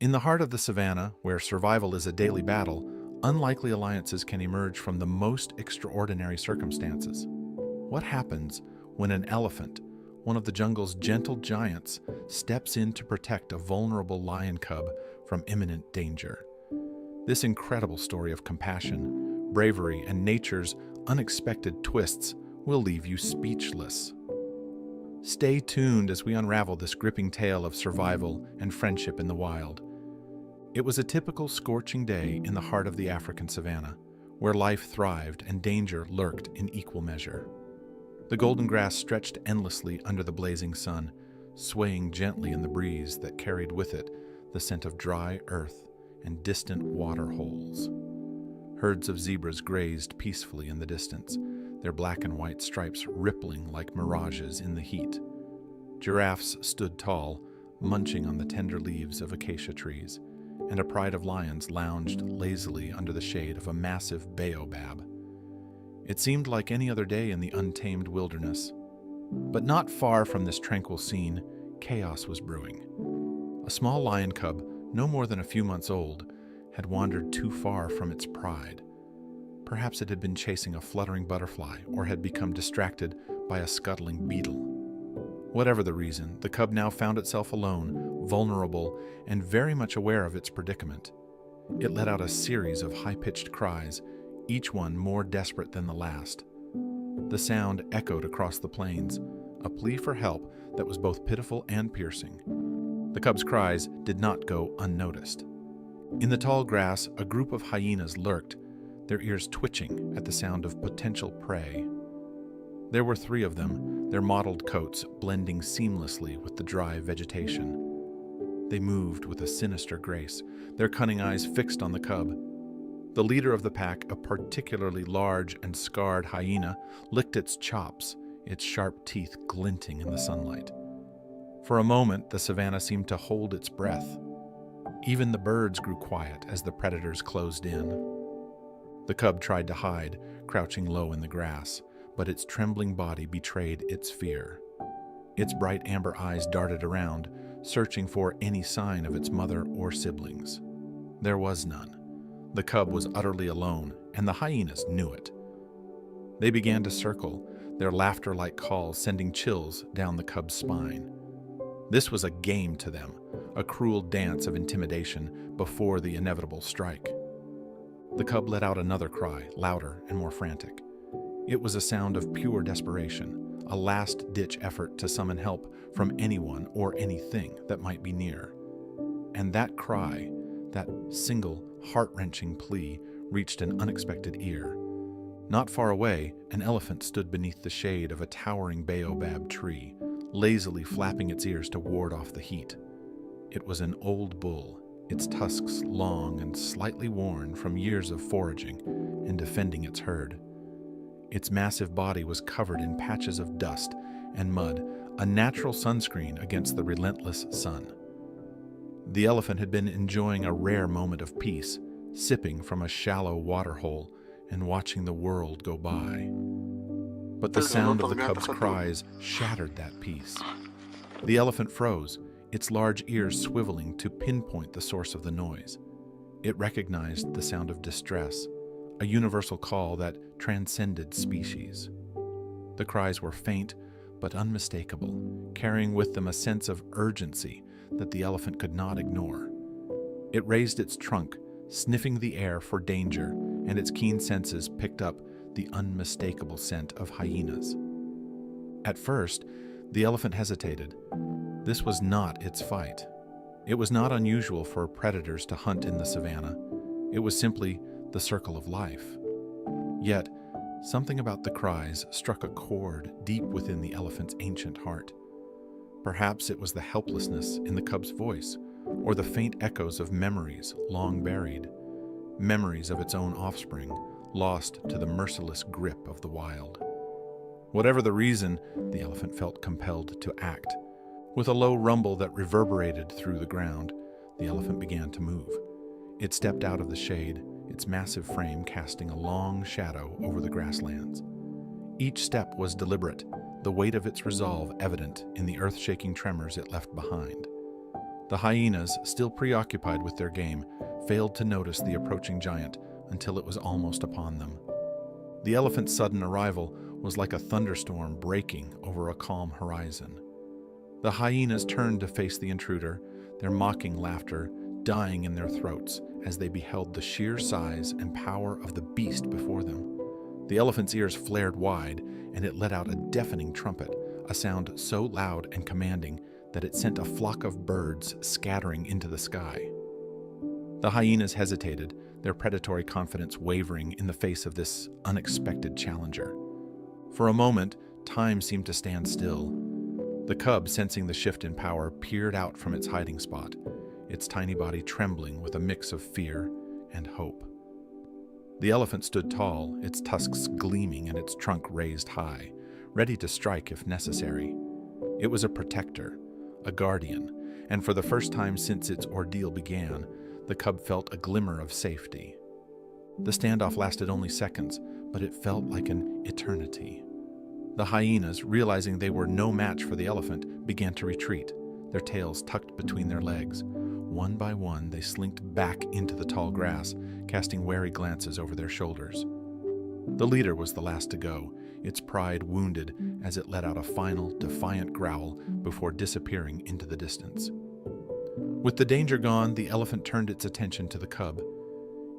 In the heart of the savannah, where survival is a daily battle, unlikely alliances can emerge from the most extraordinary circumstances. What happens when an elephant, one of the jungle's gentle giants, steps in to protect a vulnerable lion cub from imminent danger? This incredible story of compassion, bravery, and nature's unexpected twists will leave you speechless. Stay tuned as we unravel this gripping tale of survival and friendship in the wild. It was a typical scorching day in the heart of the African savanna, where life thrived and danger lurked in equal measure. The golden grass stretched endlessly under the blazing sun, swaying gently in the breeze that carried with it the scent of dry earth and distant water holes. Herds of zebras grazed peacefully in the distance, their black and white stripes rippling like mirages in the heat. Giraffes stood tall, munching on the tender leaves of acacia trees, and a pride of lions lounged lazily under the shade of a massive baobab. It seemed like any other day in the untamed wilderness. But not far from this tranquil scene, chaos was brewing. A small lion cub, no more than a few months old, had wandered too far from its pride. Perhaps it had been chasing a fluttering butterfly or had become distracted by a scuttling beetle. Whatever the reason, the cub now found itself alone, vulnerable, and very much aware of its predicament. It let out a series of high-pitched cries, each one more desperate than the last. The sound echoed across the plains, a plea for help that was both pitiful and piercing. The cub's cries did not go unnoticed. In the tall grass, a group of hyenas lurked, their ears twitching at the sound of potential prey. There were 3 of them, their mottled coats blending seamlessly with the dry vegetation. They moved with a sinister grace, their cunning eyes fixed on the cub. The leader of the pack, a particularly large and scarred hyena, licked its chops, its sharp teeth glinting in the sunlight. For a moment, the savannah seemed to hold its breath. Even the birds grew quiet as the predators closed in. The cub tried to hide, crouching low in the grass, but its trembling body betrayed its fear. Its bright amber eyes darted around, searching for any sign of its mother or siblings. There was none. The cub was utterly alone, and the hyenas knew it. They began to circle, their laughter-like calls sending chills down the cub's spine. This was a game to them, a cruel dance of intimidation before the inevitable strike. The cub let out another cry, louder and more frantic. It was a sound of pure desperation, a last-ditch effort to summon help from anyone or anything that might be near. And that cry, that single, heart-wrenching plea, reached an unexpected ear. Not far away, an elephant stood beneath the shade of a towering baobab tree, lazily flapping its ears to ward off the heat. It was an old bull, its tusks long and slightly worn from years of foraging and defending its herd. Its massive body was covered in patches of dust and mud, a natural sunscreen against the relentless sun. The elephant had been enjoying a rare moment of peace, sipping from a shallow water hole and watching the world go by. But the sound of the cub's cries shattered that peace. The elephant froze, its large ears swiveling to pinpoint the source of the noise. It recognized the sound of distress, a universal call that transcended species. The cries were faint but unmistakable, carrying with them a sense of urgency that the elephant could not ignore. It raised its trunk, sniffing the air for danger, and its keen senses picked up the unmistakable scent of hyenas. At first, the elephant hesitated. This was not its fight. It was not unusual for predators to hunt in the savannah. It was simply the circle of life. Yet, something about the cries struck a chord deep within the elephant's ancient heart. Perhaps it was the helplessness in the cub's voice, or the faint echoes of memories long buried, memories of its own offspring, lost to the merciless grip of the wild. Whatever the reason, the elephant felt compelled to act. With a low rumble that reverberated through the ground, the elephant began to move. It stepped out of the shade, its massive frame casting a long shadow over the grasslands. Each step was deliberate, the weight of its resolve evident in the earth-shaking tremors it left behind. The hyenas, still preoccupied with their game, failed to notice the approaching giant until it was almost upon them. The elephant's sudden arrival was like a thunderstorm breaking over a calm horizon. The hyenas turned to face the intruder, their mocking laughter dying in their throats as they beheld the sheer size and power of the beast before them. The elephant's ears flared wide, and it let out a deafening trumpet, a sound so loud and commanding that it sent a flock of birds scattering into the sky. The hyenas hesitated, their predatory confidence wavering in the face of this unexpected challenger. For a moment, time seemed to stand still. The cub, sensing the shift in power, peered out from its hiding spot, its tiny body trembling with a mix of fear and hope. The elephant stood tall, its tusks gleaming and its trunk raised high, ready to strike if necessary. It was a protector, a guardian, and for the first time since its ordeal began, the cub felt a glimmer of safety. The standoff lasted only seconds, but it felt like an eternity. The hyenas, realizing they were no match for the elephant, began to retreat, their tails tucked between their legs. One by one, they slinked back into the tall grass, casting wary glances over their shoulders. The leader was the last to go, its pride wounded as it let out a final, defiant growl before disappearing into the distance. With the danger gone, the elephant turned its attention to the cub.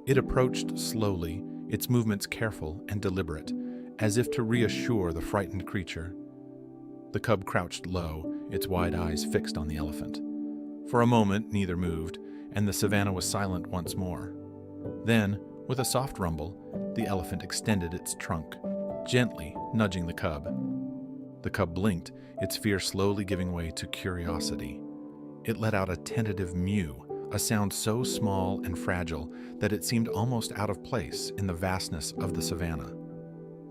It approached slowly, its movements careful and deliberate, as if to reassure the frightened creature. The cub crouched low, its wide eyes fixed on the elephant. For a moment, neither moved, and the savanna was silent once more. Then, with a soft rumble, the elephant extended its trunk, gently nudging the cub. The cub blinked, its fear slowly giving way to curiosity. It let out a tentative mew, a sound so small and fragile that it seemed almost out of place in the vastness of the savanna.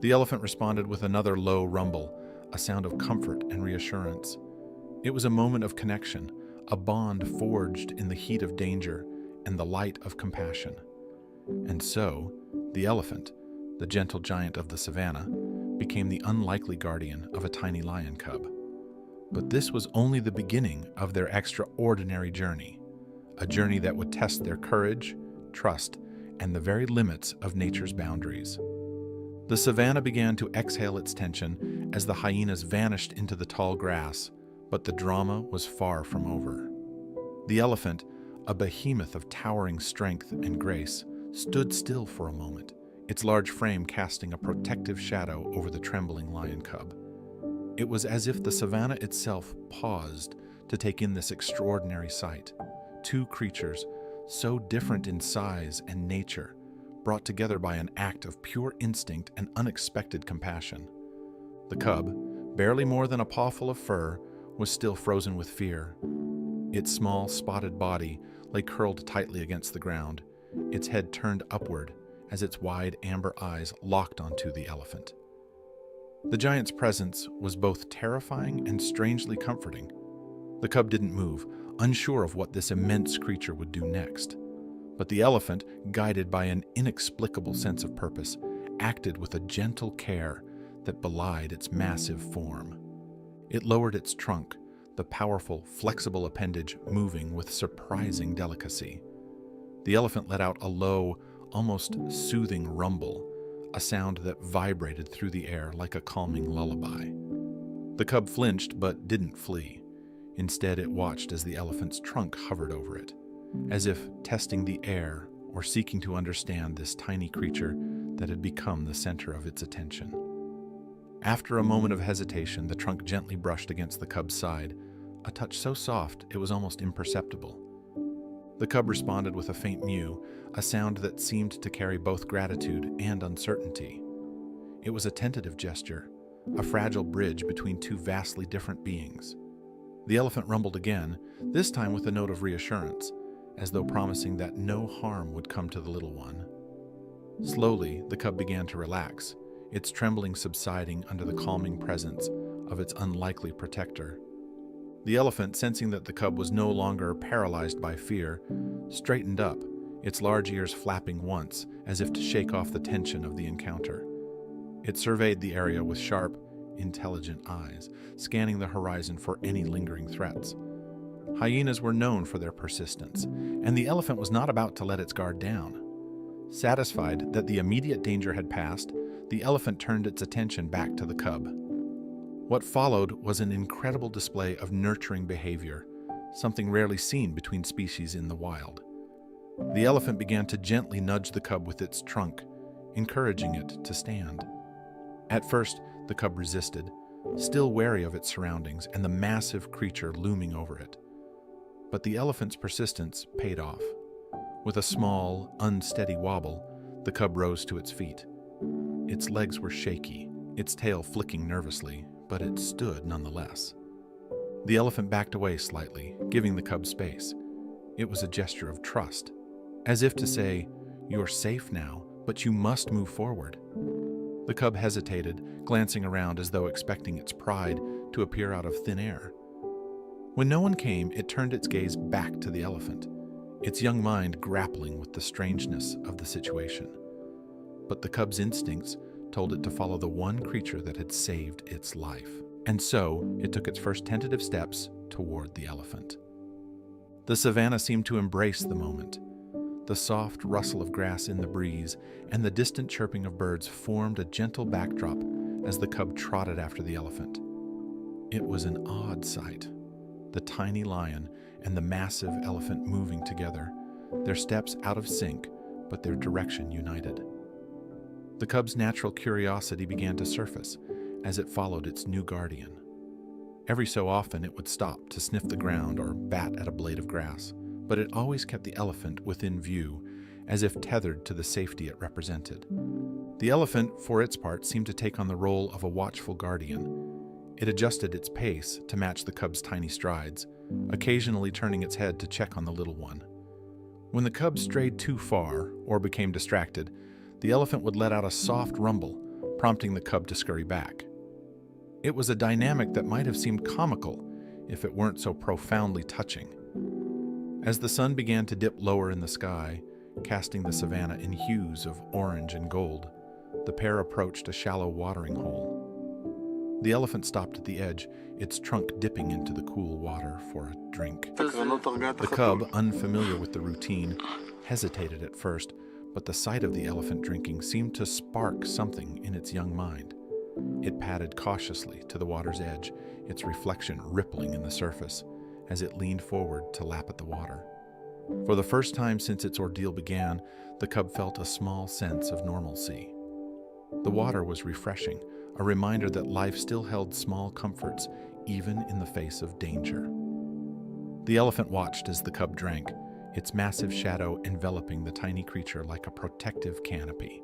The elephant responded with another low rumble, a sound of comfort and reassurance. It was a moment of connection, a bond forged in the heat of danger and the light of compassion. And so, the elephant, the gentle giant of the savanna, became the unlikely guardian of a tiny lion cub. But this was only the beginning of their extraordinary journey, a journey that would test their courage, trust, and the very limits of nature's boundaries. The savanna began to exhale its tension as the hyenas vanished into the tall grass, but the drama was far from over. The elephant, a behemoth of towering strength and grace, stood still for a moment, its large frame casting a protective shadow over the trembling lion cub. It was as if the savanna itself paused to take in this extraordinary sight. Two creatures, so different in size and nature, brought together by an act of pure instinct and unexpected compassion. The cub, barely more than a pawful of fur, was still frozen with fear. Its small, spotted body lay curled tightly against the ground, its head turned upward as its wide amber eyes locked onto the elephant. The giant's presence was both terrifying and strangely comforting. The cub didn't move, unsure of what this immense creature would do next. But the elephant, guided by an inexplicable sense of purpose, acted with a gentle care that belied its massive form. It lowered its trunk, the powerful, flexible appendage moving with surprising delicacy. The elephant let out a low, almost soothing rumble, a sound that vibrated through the air like a calming lullaby. The cub flinched but didn't flee. Instead, it watched as the elephant's trunk hovered over it, as if testing the air or seeking to understand this tiny creature that had become the center of its attention. After a moment of hesitation, the trunk gently brushed against the cub's side, a touch so soft it was almost imperceptible. The cub responded with a faint mew, a sound that seemed to carry both gratitude and uncertainty. It was a tentative gesture, a fragile bridge between two vastly different beings. The elephant rumbled again, this time with a note of reassurance, as though promising that no harm would come to the little one. Slowly, the cub began to relax, its trembling subsiding under the calming presence of its unlikely protector. The elephant, sensing that the cub was no longer paralyzed by fear, straightened up, its large ears flapping once as if to shake off the tension of the encounter. It surveyed the area with sharp, intelligent eyes, scanning the horizon for any lingering threats. Hyenas were known for their persistence, and the elephant was not about to let its guard down. Satisfied that the immediate danger had passed, the elephant turned its attention back to the cub. What followed was an incredible display of nurturing behavior, something rarely seen between species in the wild. The elephant began to gently nudge the cub with its trunk, encouraging it to stand. At first, the cub resisted, still wary of its surroundings and the massive creature looming over it. But the elephant's persistence paid off. With a small, unsteady wobble, the cub rose to its feet. Its legs were shaky, its tail flicking nervously, but it stood nonetheless. The elephant backed away slightly, giving the cub space. It was a gesture of trust, as if to say, "You're safe now, but you must move forward." The cub hesitated, glancing around as though expecting its pride to appear out of thin air. When no one came, it turned its gaze back to the elephant, its young mind grappling with the strangeness of the situation. But the cub's instincts told it to follow the one creature that had saved its life. And so, it took its first tentative steps toward the elephant. The savanna seemed to embrace the moment. The soft rustle of grass in the breeze and the distant chirping of birds formed a gentle backdrop as the cub trotted after the elephant. It was an odd sight. The tiny lion and the massive elephant moving together, their steps out of sync, but their direction united. The cub's natural curiosity began to surface as it followed its new guardian. Every so often it would stop to sniff the ground or bat at a blade of grass, but it always kept the elephant within view, as if tethered to the safety it represented. The elephant, for its part, seemed to take on the role of a watchful guardian. It adjusted its pace to match the cub's tiny strides, occasionally turning its head to check on the little one. When the cub strayed too far or became distracted, the elephant would let out a soft rumble, prompting the cub to scurry back. It was a dynamic that might have seemed comical if it weren't so profoundly touching. As the sun began to dip lower in the sky, casting the savanna in hues of orange and gold, the pair approached a shallow watering hole. The elephant stopped at the edge, its trunk dipping into the cool water for a drink. The cub, unfamiliar with the routine, hesitated at first, but the sight of the elephant drinking seemed to spark something in its young mind. It padded cautiously to the water's edge, its reflection rippling in the surface, as it leaned forward to lap at the water. For the first time since its ordeal began, the cub felt a small sense of normalcy. The water was refreshing, a reminder that life still held small comforts, even in the face of danger. The elephant watched as the cub drank, its massive shadow enveloping the tiny creature like a protective canopy.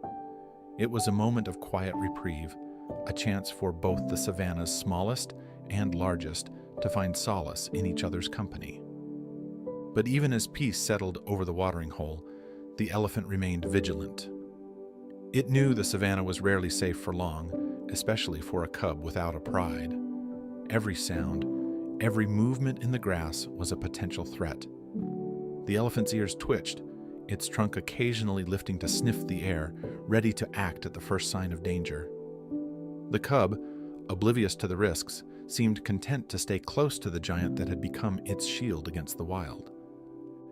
It was a moment of quiet reprieve, a chance for both the savanna's smallest and largest to find solace in each other's company. But even as peace settled over the watering hole, the elephant remained vigilant. It knew the savanna was rarely safe for long, especially for a cub without a pride. Every sound, every movement in the grass was a potential threat. The elephant's ears twitched, its trunk occasionally lifting to sniff the air, ready to act at the first sign of danger. The cub, oblivious to the risks, seemed content to stay close to the giant that had become its shield against the wild.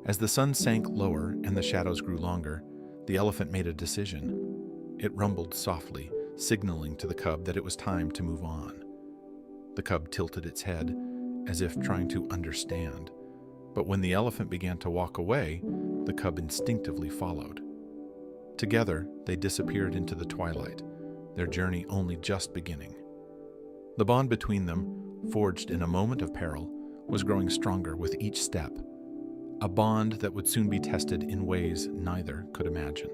As the sun sank lower and the shadows grew longer, the elephant made a decision. It rumbled softly, signaling to the cub that it was time to move on. The cub tilted its head, as if trying to understand. But when the elephant began to walk away, the cub instinctively followed. Together, they disappeared into the twilight, their journey only just beginning. The bond between them, forged in a moment of peril, was growing stronger with each step, a bond that would soon be tested in ways neither could imagine.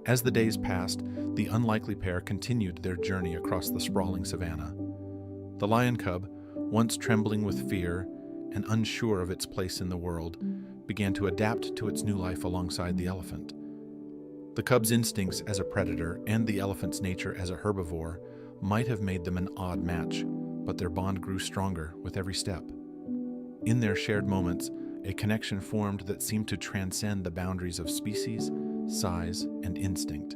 As the days passed, the unlikely pair continued their journey across the sprawling savanna. The lion cub, once trembling with fear and unsure of its place in the world, began to adapt to its new life alongside the elephant. The cub's instincts as a predator and the elephant's nature as a herbivore might have made them an odd match, but their bond grew stronger with every step. In their shared moments, a connection formed that seemed to transcend the boundaries of species, size, and instinct.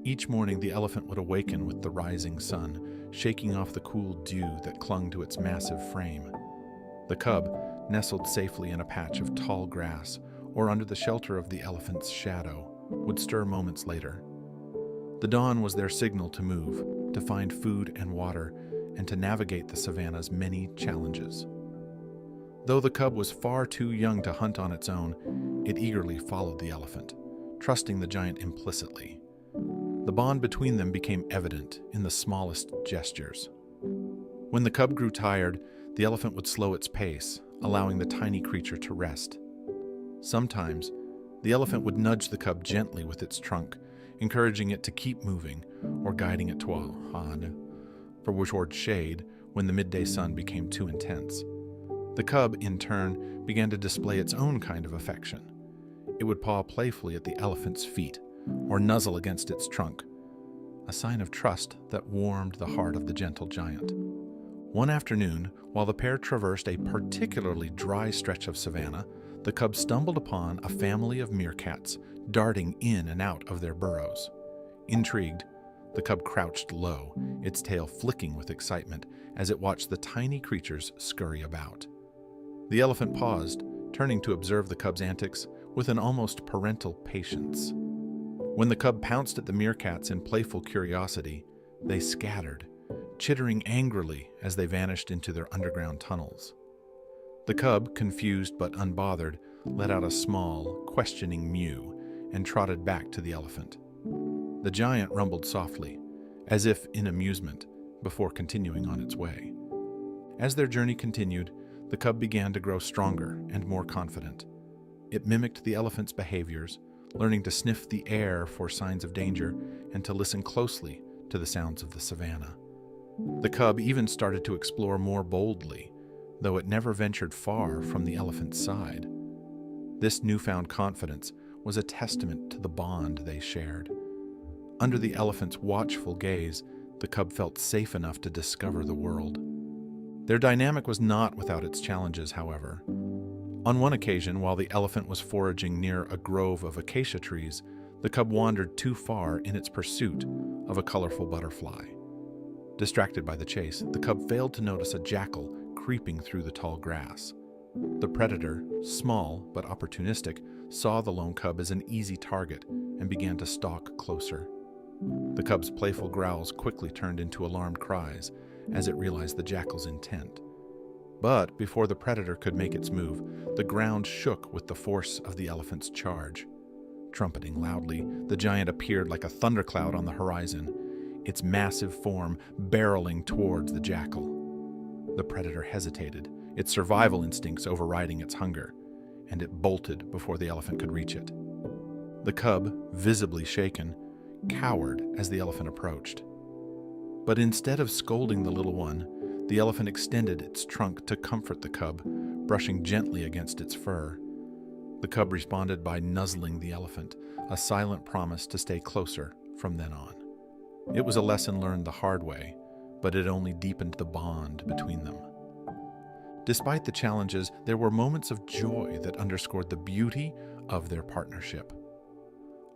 Each morning, the elephant would awaken with the rising sun, shaking off the cool dew that clung to its massive frame. The cub, nestled safely in a patch of tall grass or under the shelter of the elephant's shadow, would stir moments later. The dawn was their signal to move, to find food and water, and to navigate the savanna's many challenges. Though the cub was far too young to hunt on its own, it eagerly followed the elephant, trusting the giant implicitly. The bond between them became evident in the smallest gestures. When the cub grew tired, the elephant would slow its pace, allowing the tiny creature to rest. Sometimes, the elephant would nudge the cub gently with its trunk, encouraging it to keep moving or guiding it toward shade when the midday sun became too intense. The cub, in turn, began to display its own kind of affection. It would paw playfully at the elephant's feet or nuzzle against its trunk, a sign of trust that warmed the heart of the gentle giant. One afternoon, while the pair traversed a particularly dry stretch of savanna, the cub stumbled upon a family of meerkats darting in and out of their burrows. Intrigued, the cub crouched low, its tail flicking with excitement as it watched the tiny creatures scurry about. The elephant paused, turning to observe the cub's antics with an almost parental patience. When the cub pounced at the meerkats in playful curiosity, they scattered, chittering angrily as they vanished into their underground tunnels. The cub, confused but unbothered, let out a small, questioning mew and trotted back to the elephant. The giant rumbled softly, as if in amusement, before continuing on its way. As their journey continued, the cub began to grow stronger and more confident. It mimicked the elephant's behaviors, learning to sniff the air for signs of danger and to listen closely to the sounds of the savanna. The cub even started to explore more boldly, though it never ventured far from the elephant's side. This newfound confidence was a testament to the bond they shared. Under the elephant's watchful gaze, the cub felt safe enough to discover the world. Their dynamic was not without its challenges, however. On one occasion, while the elephant was foraging near a grove of acacia trees, the cub wandered too far in its pursuit of a colorful butterfly. Distracted by the chase, the cub failed to notice a jackal creeping through the tall grass. The predator, small but opportunistic, saw the lone cub as an easy target and began to stalk closer. The cub's playful growls quickly turned into alarmed cries as it realized the jackal's intent. But before the predator could make its move, the ground shook with the force of the elephant's charge. Trumpeting loudly, the giant appeared like a thundercloud on the horizon, its massive form barreling towards the jackal. The predator hesitated, its survival instincts overriding its hunger, and it bolted before the elephant could reach it. The cub, visibly shaken, cowered as the elephant approached. But instead of scolding the little one, the elephant extended its trunk to comfort the cub, brushing gently against its fur. The cub responded by nuzzling the elephant, a silent promise to stay closer from then on. It was a lesson learned the hard way, but it only deepened the bond between them. Despite the challenges, there were moments of joy that underscored the beauty of their partnership.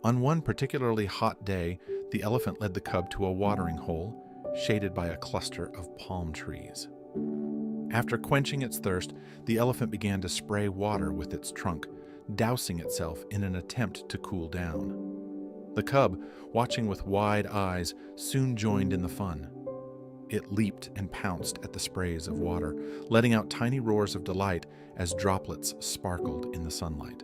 On one particularly hot day, the elephant led the cub to a watering hole shaded by a cluster of palm trees. After quenching its thirst, the elephant began to spray water with its trunk, dousing itself in an attempt to cool down. The cub, watching with wide eyes, soon joined in the fun. It leaped and pounced at the sprays of water, letting out tiny roars of delight as droplets sparkled in the sunlight.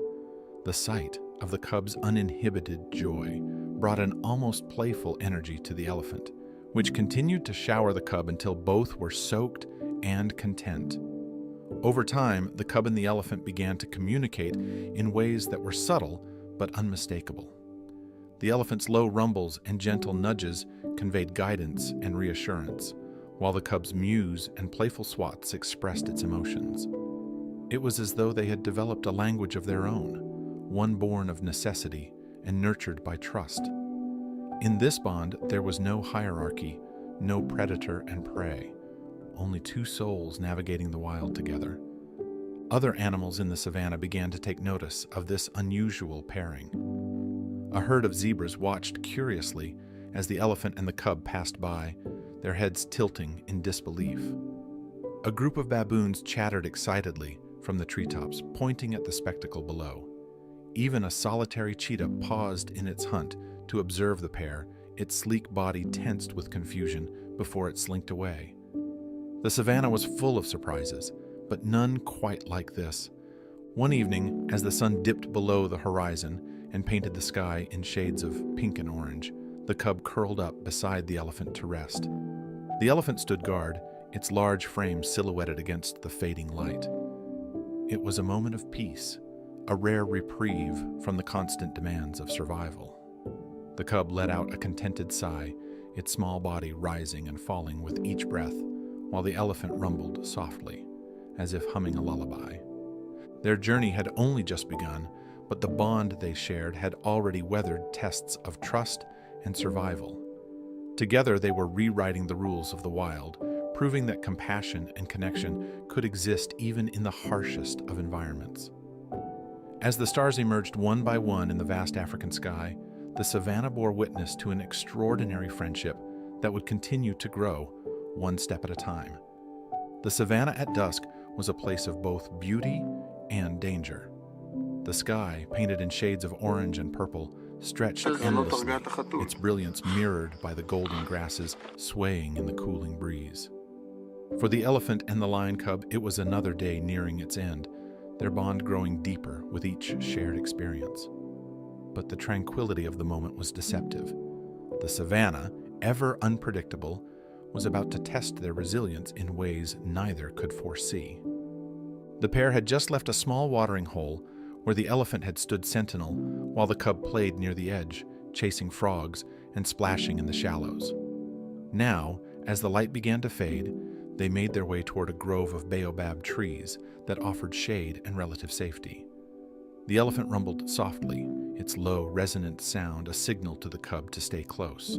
The sight of the cub's uninhibited joy brought an almost playful energy to the elephant, which continued to shower the cub until both were soaked and content. Over time, the cub and the elephant began to communicate in ways that were subtle but unmistakable. The elephant's low rumbles and gentle nudges conveyed guidance and reassurance, while the cub's mews and playful swats expressed its emotions. It was as though they had developed a language of their own, one born of necessity and nurtured by trust. In this bond, there was no hierarchy, no predator and prey, only two souls navigating the wild together. Other animals in the savanna began to take notice of this unusual pairing. A herd of zebras watched curiously as the elephant and the cub passed by, their heads tilting in disbelief. A group of baboons chattered excitedly, from the treetops, pointing at the spectacle below. Even a solitary cheetah paused in its hunt to observe the pair, its sleek body tensed with confusion before it slinked away. The savannah was full of surprises, but none quite like this. One evening, as the sun dipped below the horizon and painted the sky in shades of pink and orange, the cub curled up beside the elephant to rest. The elephant stood guard, its large frame silhouetted against the fading light. It was a moment of peace, a rare reprieve from the constant demands of survival. The cub let out a contented sigh, its small body rising and falling with each breath, while the elephant rumbled softly, as if humming a lullaby. Their journey had only just begun, but the bond they shared had already weathered tests of trust and survival. Together they were rewriting the rules of the wild, proving that compassion and connection could exist even in the harshest of environments. As the stars emerged one by one in the vast African sky, the savannah bore witness to an extraordinary friendship that would continue to grow, one step at a time. The savannah at dusk was a place of both beauty and danger. The sky, painted in shades of orange and purple, stretched endlessly, its brilliance mirrored by the golden grasses swaying in the cooling breeze. For the elephant and the lion cub, it was another day nearing its end, their bond growing deeper with each shared experience. But the tranquility of the moment was deceptive. The savannah, ever unpredictable, was about to test their resilience in ways neither could foresee. The pair had just left a small watering hole where the elephant had stood sentinel while the cub played near the edge, chasing frogs and splashing in the shallows. Now, as the light began to fade, they made their way toward a grove of baobab trees that offered shade and relative safety. The elephant rumbled softly, its low, resonant sound a signal to the cub to stay close.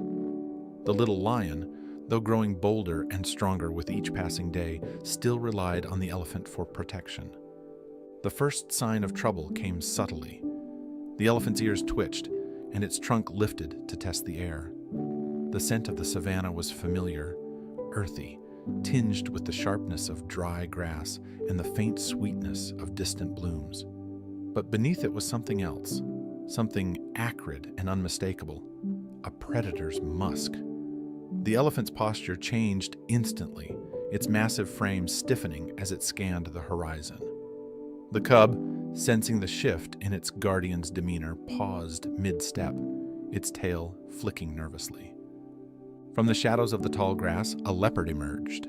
The little lion, though growing bolder and stronger with each passing day, still relied on the elephant for protection. The first sign of trouble came subtly. The elephant's ears twitched, and its trunk lifted to test the air. The scent of the savannah was familiar, earthy, tinged with the sharpness of dry grass and the faint sweetness of distant blooms. But beneath it was something else, something acrid and unmistakable, a predator's musk. The elephant's posture changed instantly, its massive frame stiffening as it scanned the horizon. The cub, sensing the shift in its guardian's demeanor, paused mid-step, its tail flicking nervously. From the shadows of the tall grass, a leopard emerged.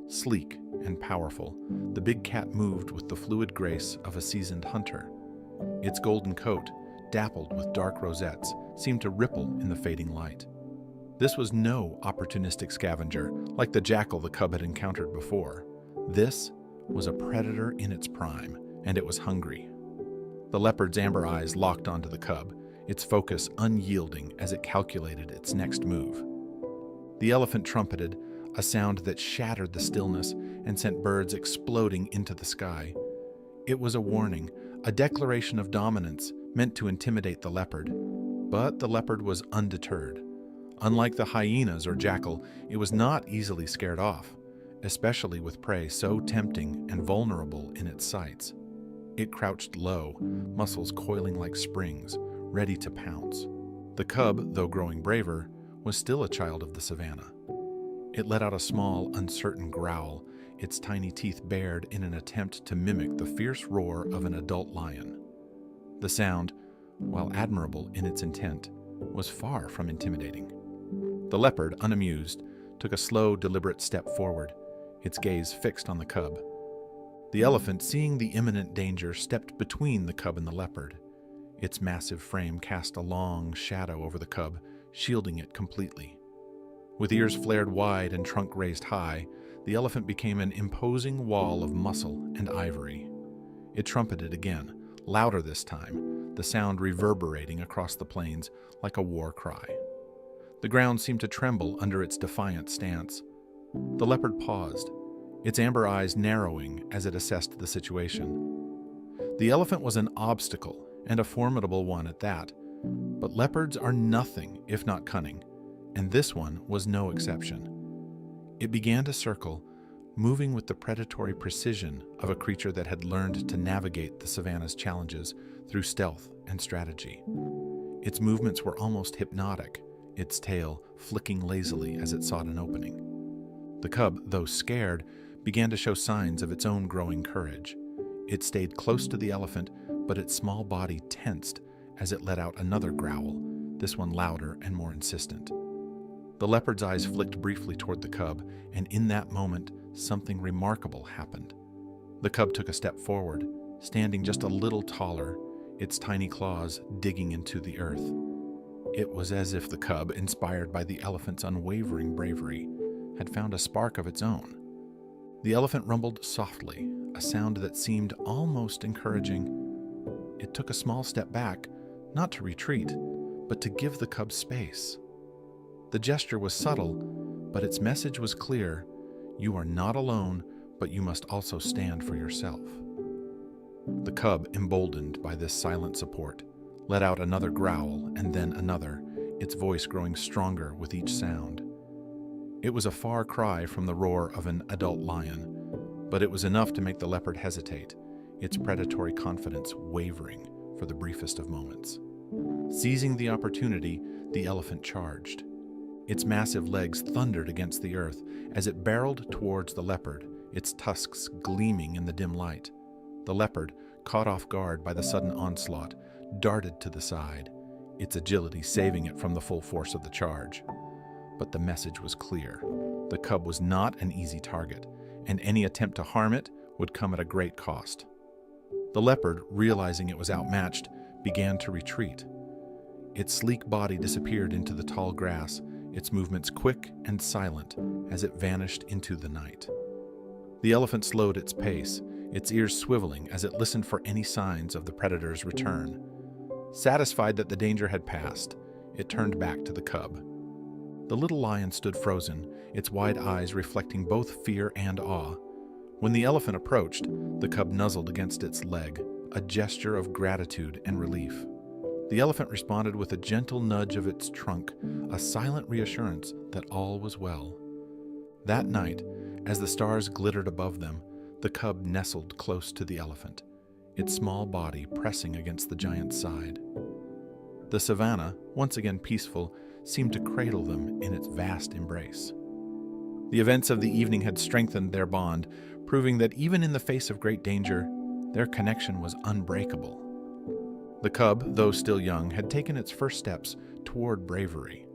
Sleek and powerful, the big cat moved with the fluid grace of a seasoned hunter. Its golden coat, dappled with dark rosettes, seemed to ripple in the fading light. This was no opportunistic scavenger like the jackal the cub had encountered before. This was a predator in its prime, and it was hungry. The leopard's amber eyes locked onto the cub, its focus unyielding as it calculated its next move. The elephant trumpeted, a sound that shattered the stillness and sent birds exploding into the sky. It was a warning, a declaration of dominance meant to intimidate the leopard. But the leopard was undeterred. Unlike the hyenas or jackal, it was not easily scared off, especially with prey so tempting and vulnerable in its sights. It crouched low, muscles coiling like springs, ready to pounce. The cub, though growing braver, was still a child of the savannah. It let out a small, uncertain growl, its tiny teeth bared in an attempt to mimic the fierce roar of an adult lion. The sound, while admirable in its intent, was far from intimidating. The leopard, unamused, took a slow, deliberate step forward, its gaze fixed on the cub. The elephant, seeing the imminent danger, stepped between the cub and the leopard. Its massive frame cast a long shadow over the cub, shielding it completely. With ears flared wide and trunk raised high, the elephant became an imposing wall of muscle and ivory. It trumpeted again, louder this time, the sound reverberating across the plains like a war cry. The ground seemed to tremble under its defiant stance. The leopard paused, its amber eyes narrowing as it assessed the situation. The elephant was an obstacle, and a formidable one at that, but leopards are nothing if not cunning, and this one was no exception. It began to circle, moving with the predatory precision of a creature that had learned to navigate the savanna's challenges through stealth and strategy. Its movements were almost hypnotic, its tail flicking lazily as it sought an opening. The cub, though scared, began to show signs of its own growing courage. It stayed close to the elephant, but its small body tensed as it let out another growl, this one louder and more insistent. The leopard's eyes flicked briefly toward the cub, and in that moment, something remarkable happened. The cub took a step forward, standing just a little taller, its tiny claws digging into the earth. It was as if the cub, inspired by the elephant's unwavering bravery, had found a spark of its own. The elephant rumbled softly, a sound that seemed almost encouraging. It took a small step back, not to retreat, but to give the cub space. The gesture was subtle, but its message was clear. You are not alone, but you must also stand for yourself. The cub, emboldened by this silent support, let out another growl and then another, its voice growing stronger with each sound. It was a far cry from the roar of an adult lion, but it was enough to make the leopard hesitate, its predatory confidence wavering for the briefest of moments. Seizing the opportunity, the elephant charged. Its massive legs thundered against the earth as it barreled towards the leopard, its tusks gleaming in the dim light. The leopard, caught off guard by the sudden onslaught, darted to the side, its agility saving it from the full force of the charge. But the message was clear. The cub was not an easy target, and any attempt to harm it would come at a great cost. The leopard, realizing it was outmatched, began to retreat. Its sleek body disappeared into the tall grass, its movements quick and silent as it vanished into the night. The elephant slowed its pace, its ears swiveling as it listened for any signs of the predator's return. Satisfied that the danger had passed, it turned back to the cub. The little lion stood frozen, its wide eyes reflecting both fear and awe. When the elephant approached, the cub nuzzled against its leg, a gesture of gratitude and relief. The elephant responded with a gentle nudge of its trunk, a silent reassurance that all was well. That night, as the stars glittered above them, the cub nestled close to the elephant, its small body pressing against the giant's side. The savanna, once again peaceful, seemed to cradle them in its vast embrace. The events of the evening had strengthened their bond, proving that even in the face of great danger, their connection was unbreakable. The cub, though still young, had taken its first steps toward bravery,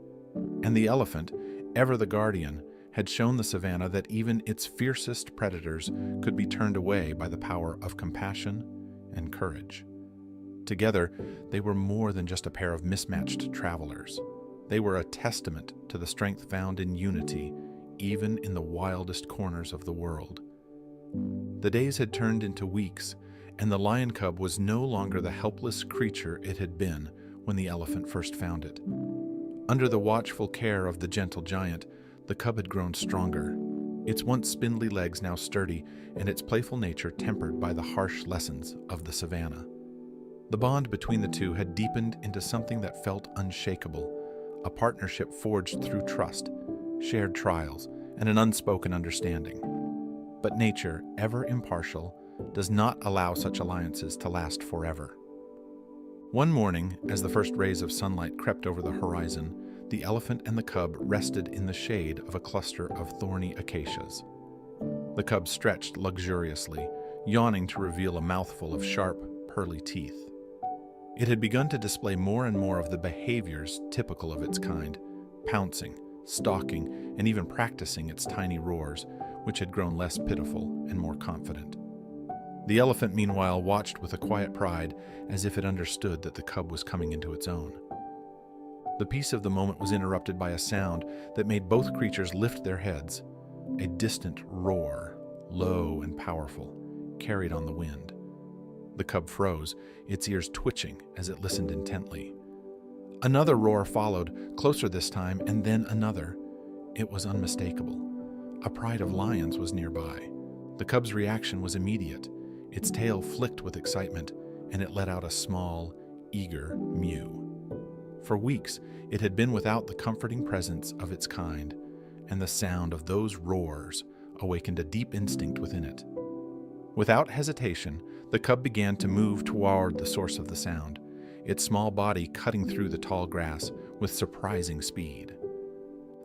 and the elephant, ever the guardian, had shown the savanna that even its fiercest predators could be turned away by the power of compassion and courage. Together, they were more than just a pair of mismatched travelers. They were a testament to the strength found in unity, even in the wildest corners of the world. The days had turned into weeks, and the lion cub was no longer the helpless creature it had been when the elephant first found it. Under the watchful care of the gentle giant, the cub had grown stronger, its once spindly legs now sturdy, and its playful nature tempered by the harsh lessons of the savanna. The bond between the two had deepened into something that felt unshakable, a partnership forged through trust, shared trials, and an unspoken understanding. But nature, ever impartial, does not allow such alliances to last forever. One morning, as the first rays of sunlight crept over the horizon, the elephant and the cub rested in the shade of a cluster of thorny acacias. The cub stretched luxuriously, yawning to reveal a mouthful of sharp, pearly teeth. It had begun to display more and more of the behaviors typical of its kind, pouncing, stalking, and even practicing its tiny roars, which had grown less pitiful and more confident. The elephant, meanwhile, watched with a quiet pride, as if it understood that the cub was coming into its own. The peace of the moment was interrupted by a sound that made both creatures lift their heads, a distant roar, low and powerful, carried on the wind. The cub froze, its ears twitching as it listened intently. Another roar followed, closer this time, and then another. It was unmistakable. A pride of lions was nearby. The cub's reaction was immediate. Its tail flicked with excitement, and it let out a small, eager mew. For weeks, it had been without the comforting presence of its kind, and the sound of those roars, awakened a deep instinct within it. Without hesitation, the cub began to move toward the source of the sound, its small body cutting through the tall grass with surprising speed.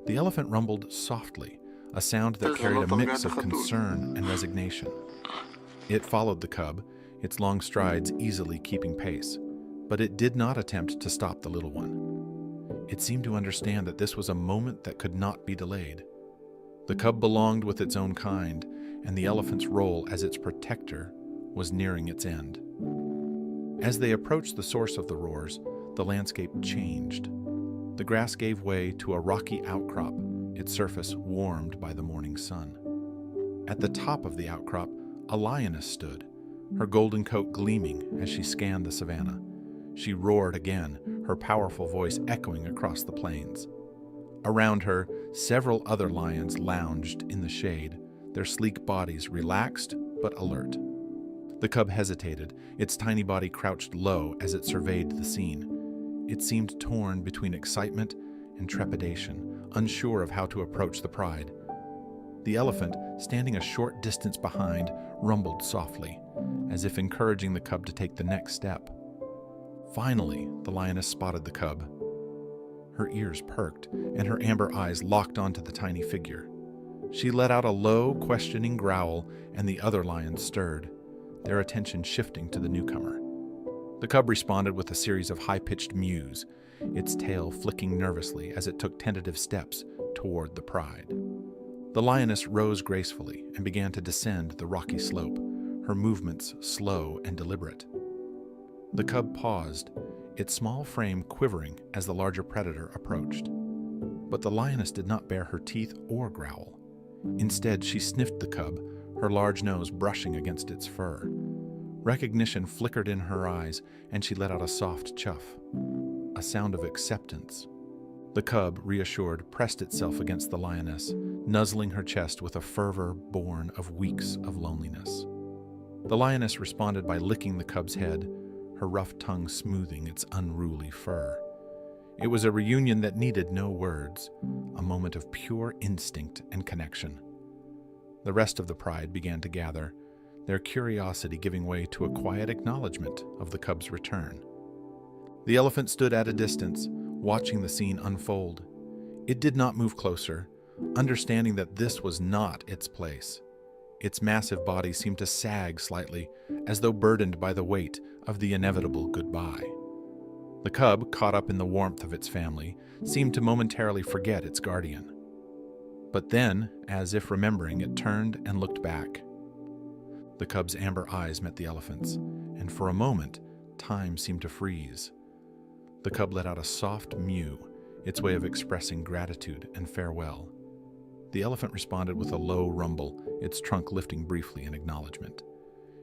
The elephant rumbled softly, a sound that carried a mix of concern and resignation. It followed the cub, its long strides easily keeping pace, but it did not attempt to stop the little one. It seemed to understand that this was a moment that could not be delayed. The cub belonged with its own kind, and the elephant's role as its protector was nearing its end. As they approached the source of the roars, the landscape changed. The grass gave way to a rocky outcrop, its surface warmed by the morning sun. At the top of the outcrop, a lioness stood, her golden coat gleaming as she scanned the savanna. She roared again, her powerful voice echoing across the plains. Around her, several other lions lounged in the shade, their sleek bodies relaxed but alert. The cub hesitated, its tiny body crouched low as it surveyed the scene. It seemed torn between excitement and trepidation, unsure of how to approach the pride. The elephant, standing a short distance behind, rumbled softly, as if encouraging the cub to take the next step. Finally, the lioness spotted the cub. Her ears perked, and her amber eyes locked onto the tiny figure. She let out a low, questioning growl, and the other lions stirred, their attention shifting to the newcomer. The cub responded with a series of high-pitched mews, its tail flicking nervously as it took tentative steps toward the pride. The lioness rose gracefully and began to descend the rocky slope, her movements slow and deliberate. The cub paused, its small frame quivering as the larger predator approached. But the lioness did not bare her teeth or growl. Instead, she sniffed the cub, her large nose brushing against its fur. Recognition flickered in her eyes, and she let out a soft chuff, a sound of acceptance. The cub, reassured, pressed itself against the lioness, nuzzling her chest with a fervor born of weeks of loneliness. The lioness responded by licking the cub's head, her rough tongue smoothing its unruly fur. It was a reunion that needed no words, a moment of pure instinct and connection. The rest of the pride began to gather, their curiosity giving way to a quiet acknowledgement of the cub's return. The elephant stood at a distance, watching the scene unfold. It did not move closer, understanding that this was not its place. Its massive body seemed to sag slightly, as though burdened by the weight of the inevitable goodbye. The cub, caught up in the warmth of its family, seemed to momentarily forget its guardian. But then, as if remembering, it turned and looked back. The cub's amber eyes met the elephant's, and for a moment, time seemed to freeze. The cub let out a soft mew, its way of expressing gratitude and farewell. The elephant responded with a low rumble, its trunk lifting briefly in acknowledgement.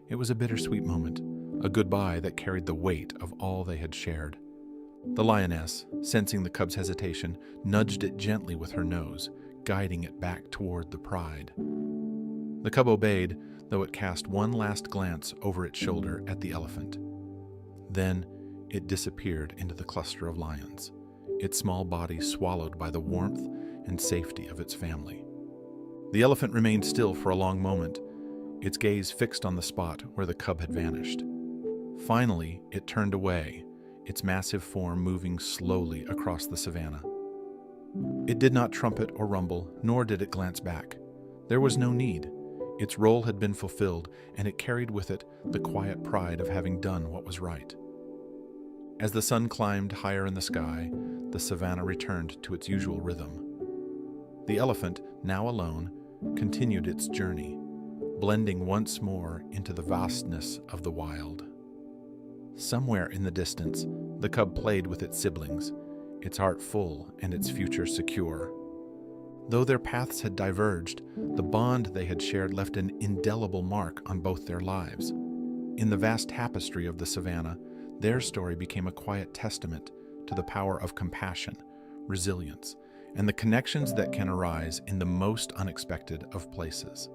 It was a bittersweet moment, a goodbye that carried the weight of all they had shared. The lioness, sensing the cub's hesitation, nudged it gently with her nose, guiding it back toward the pride. The cub obeyed, though it cast one last glance over its shoulder at the elephant. Then it disappeared into the cluster of lions, its small body swallowed by the warmth and safety of its family. The elephant remained still for a long moment, its gaze fixed on the spot where the cub had vanished. Finally, it turned away, its massive form moving slowly across the savanna. It did not trumpet or rumble, nor did it glance back. There was no need. Its role had been fulfilled, and it carried with it the quiet pride of having done what was right. As the sun climbed higher in the sky, the savanna returned to its usual rhythm. The elephant, now alone, continued its journey, blending once more into the vastness of the wild. Somewhere in the distance, the cub played with its siblings, its heart full and its future secure. Though their paths had diverged, the bond they had shared left an indelible mark on both their lives. In the vast tapestry of the savanna, their story became a quiet testament to the power of compassion, resilience, and the connections that can arise in the most unexpected of places.